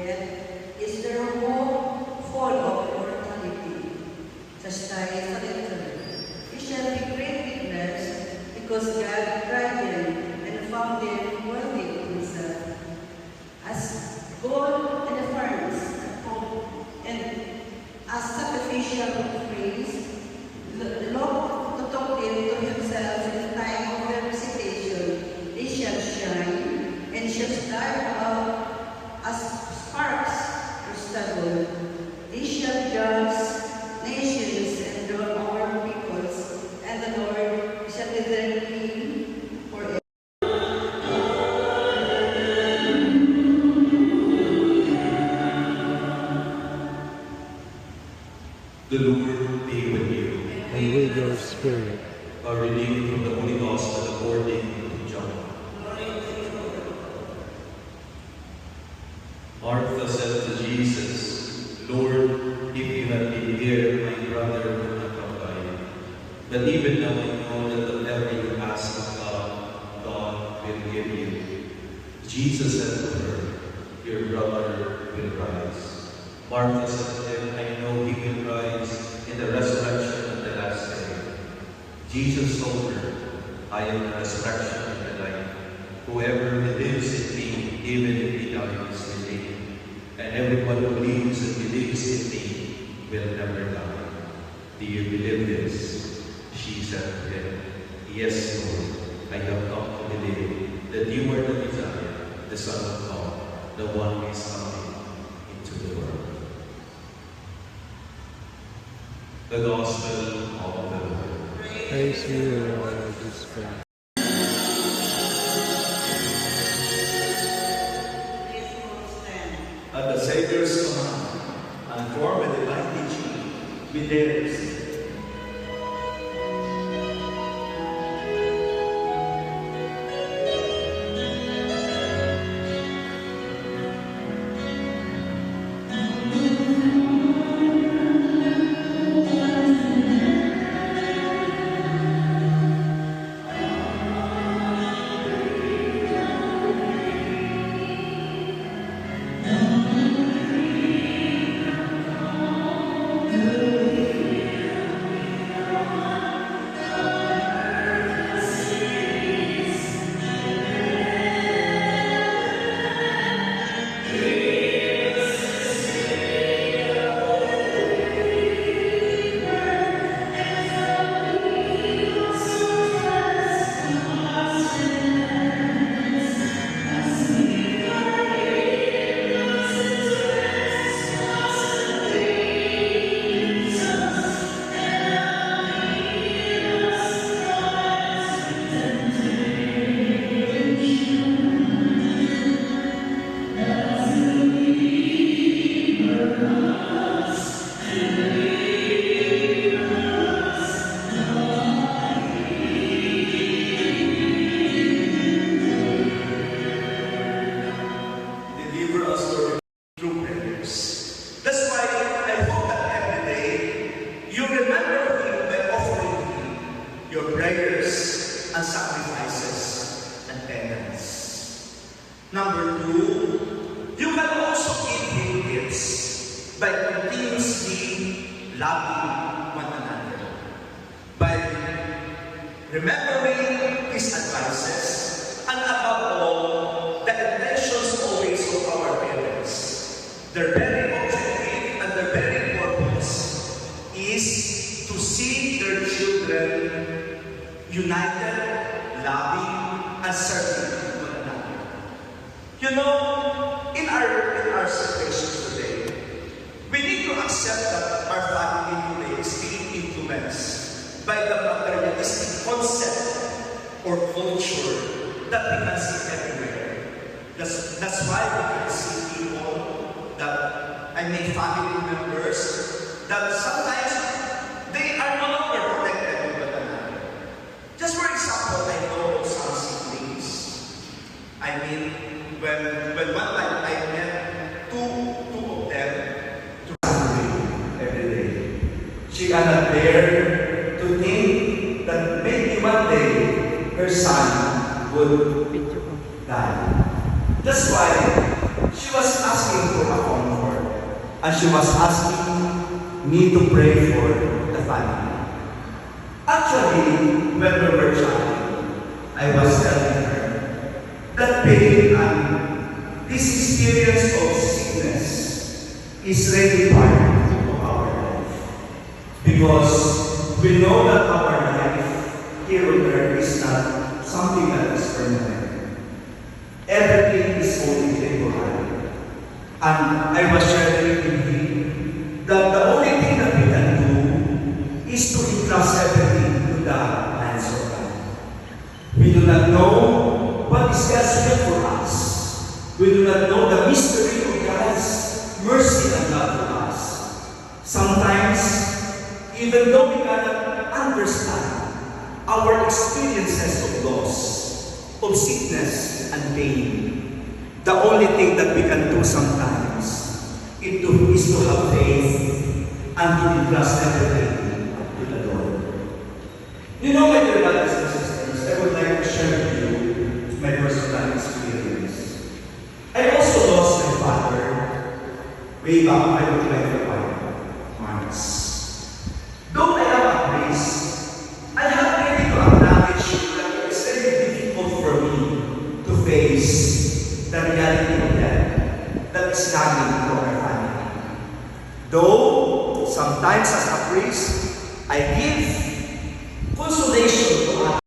Yet is there hope full of immortality, chastised a little. He shall be great witness, because God tried him and found him worthy of himself. As gold in the furnace at home, and as sacrificial praise, the Lord took him to himself in the time of their visitation. They shall shine and shall start out as sparks or stubble. They shall judge nations and rule over peoples, and the Lord shall be their king forever. The Lord be with you. And with your spirit. A reading from the Holy Gospel according to John. Martha said to Jesus, Lord, if you had been here, my brother would not have died. But even now I know that whatever you ask of God, God will give you. Jesus said to her, your brother will rise. Martha said to him, I know he will rise in the resurrection of the last day. Jesus told her, I am the resurrection and the life. Whoever believes in me, even if he dies, will live. And everyone who lives and believes in me will never die. Do you believe this? She said to him, Yes, Lord. I have come to believe that you are the Messiah, the Son of God, the one who is coming into the world. The Gospel of the Lord. Praise you, Lord, this day. At the Savior's command, and formed with divine teaching, we dare to see. And sacrifices and penance. Number 2, you can also give him gifts by continuously loving one another, by remembering his advices, and above all, the intentions always of our parents. Their very objective and their very purpose is to see their children united, loving, and serving one another. You know, in our situation today, we need to accept that our family today is being influenced by the materialistic concept or culture that we can see everywhere. That's why we can see people that, family members, that sometimes they are no longer connected with one another. Just for example, I know of some siblings. When one time I met two of them to celebrate every day. She cannot bear to think that maybe one day her son would die. That's why she was asking for a and she was asking me to pray for the family. Actually, when we were chatting, I was telling her that pain and this experience of sickness is really part of our life. Because we know that our life here on earth is not something that is permanent. Everything is only temporary. And I was sharing with him that the only thing that we can do is to entrust everything to the hands of God. We do not know what is God's will for us. We do not know the mystery of God's mercy and love for us. Sometimes, even though we cannot understand our experiences of loss, of sickness and pain, the only thing that we can do sometimes is to have faith and to entrust everything to the Lord. You know, my dear brothers and sisters, I would like to share with you my personal experience. I also lost my father way back I was like 5 months. Though I am a priest, I have really to acknowledge that it is very difficult for me to face the reality of death that is nagging to our family. Though, sometimes as a priest, I give consolation to others.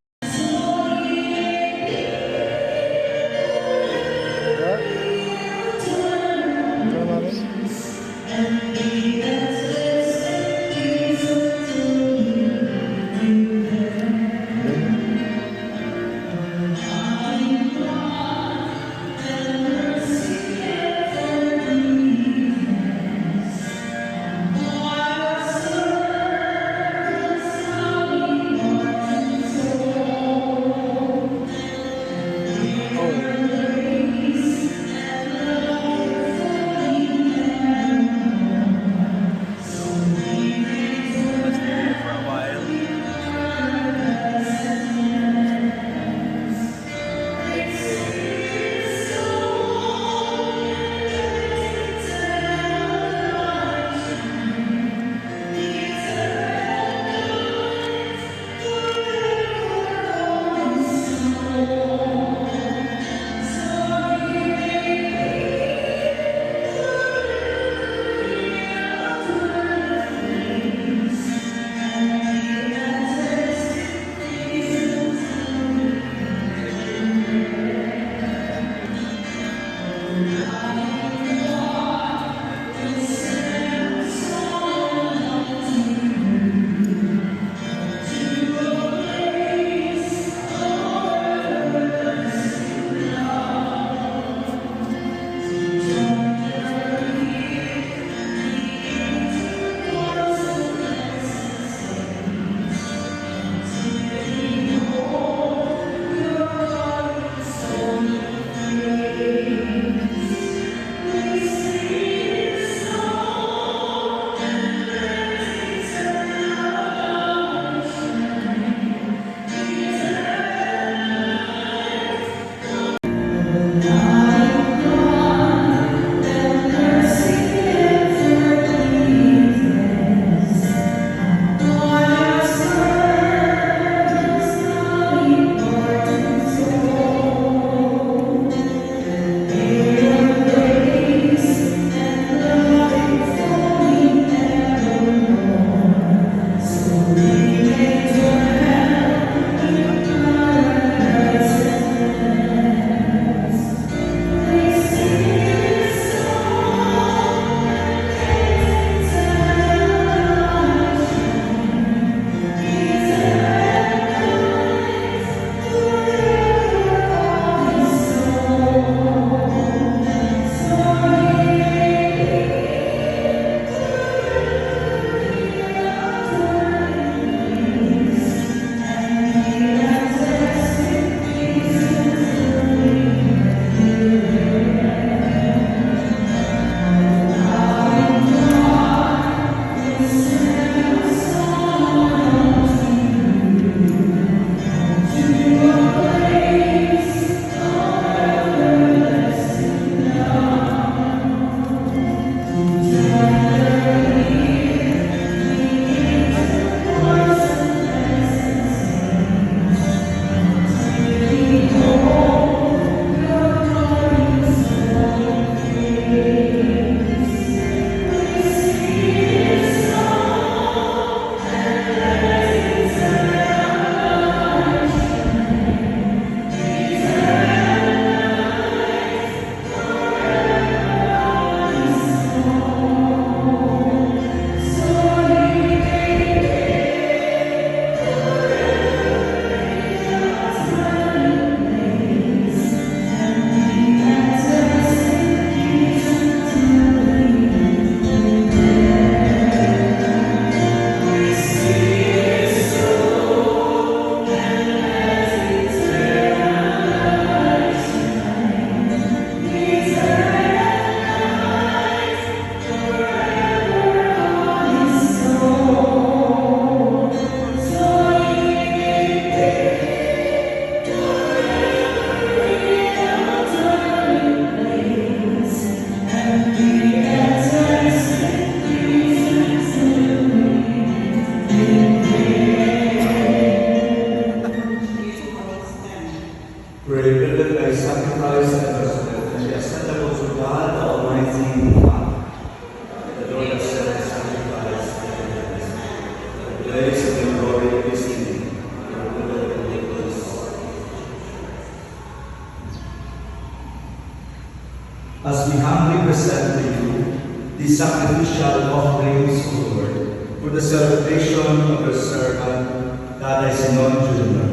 as we humbly present to you these sacrificial offerings, O Lord, for the celebration of your servant, Tatay Sinon Jr.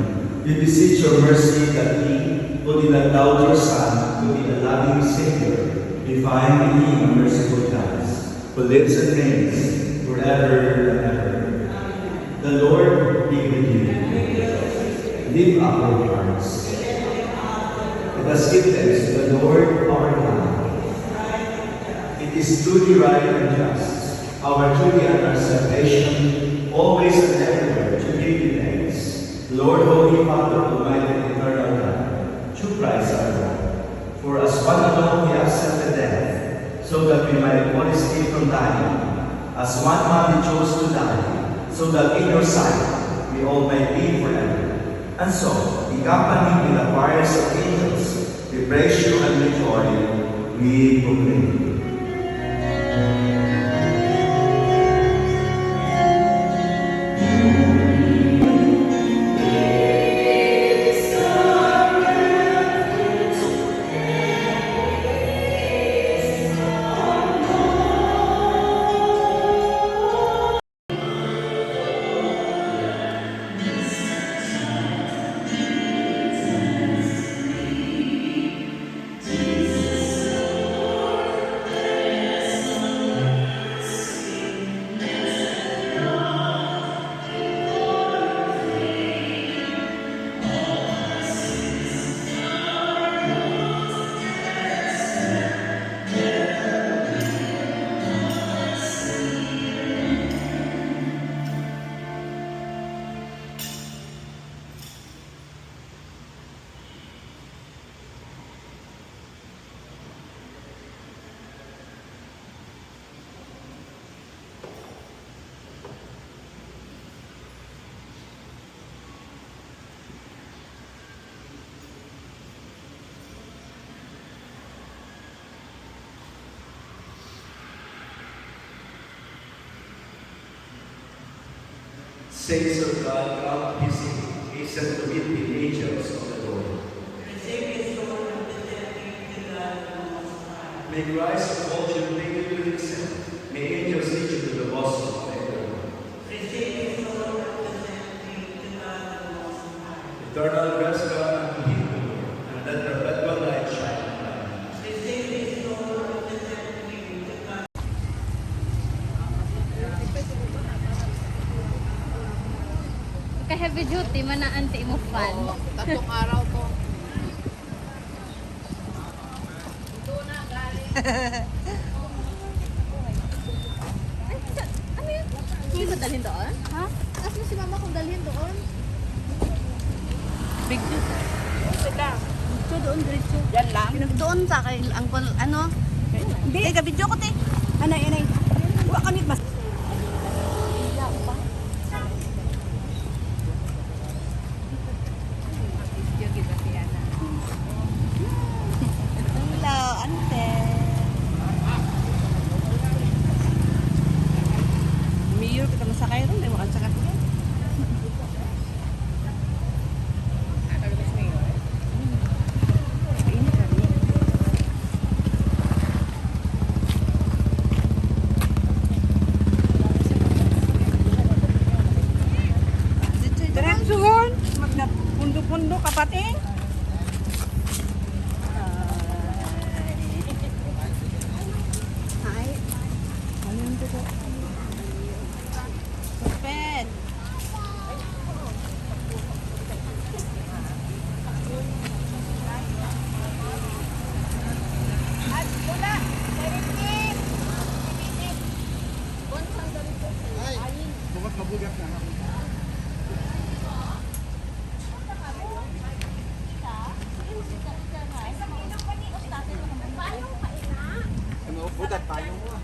We beseech your mercy that he, who did not doubt your Son, to be the loving Savior, may find in him a merciful Christ, who lives and reigns forever and ever. The Lord be with you. Lift up your hearts. Let us give thanks to the Lord our God. It is truly right and just, our duty and our salvation, always and everywhere, to give you thanks. Lord, Holy Father, Almighty and Eternal God, through Christ our Lord. For as one alone he accepted death, so that we might all escape from dying. As one man he chose to die, so that in your sight we all might be forever. And so, in company with the choirs of angels, we praise you and with joy we proclaim. Saints of God, come to his aid, hasten to meet the angels of the Lord. May Christ hold you naked to himself. May angels lead you to the bosom of the Lord. Eternal rest God unto him, O Lord, and let perpetual light shine upon him. Kay heavy duty, manaan ti mo fan. Oo, tatlong araw ko. Ano yun? Hindi mo dalhin doon? Ha? Ask mo si mama kung dalhin doon. Big deal. Sila. So doon, diretso. Yan lang. Doon sa kay Uncle, ano? Hindi. Video ko, te. Anay. Huwag kami mas. Hello, ante. Mayor, kita masakay rin. May wakal sa katuloy. Diretso hon. Magnapundo-pundo kapating. Hi. Pen.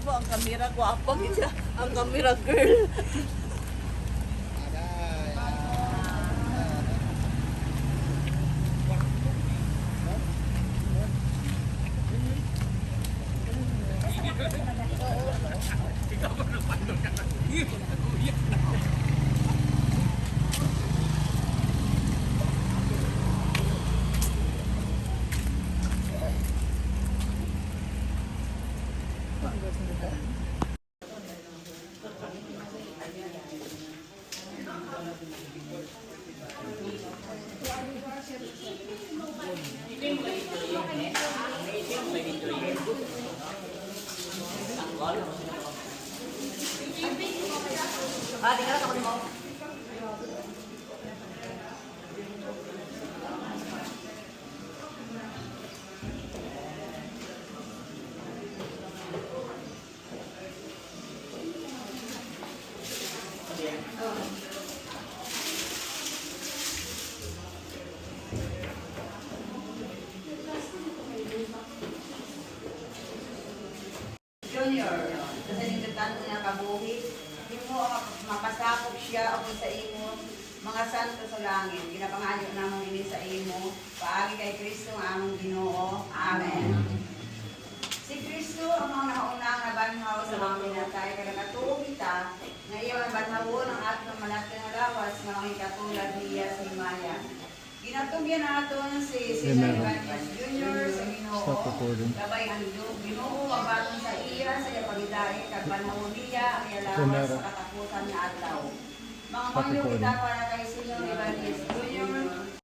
Ang kamera ko apang siya. Ang kamera girl. Ah, di ka na kapag mo. Junior, kasi nagkatan niya kabuhi, mo mapasakop siya ako sa imo, mga santo sa langit, ginapangayo namang ini sa imo, paagi kay Kristo ang among Ginoo. Amen. Si Kristo ang mga naunang nabanhaw sa mga pinatay, kaya katuo kita, na iyo ang banhawon ang atong malaking lawas, na mga katulad niya sa Himaya. Ginatugyan naton si Sinay Banias Junior sa Ginoo. Stop recording. Labay ang Ginoo ang batong sa iya sa pagidait kag panahon niya ang Kunara. ilawas sa katapusan nga adlaw. Mga Stop mangyo recording. kita para kay Sinay Banias Junior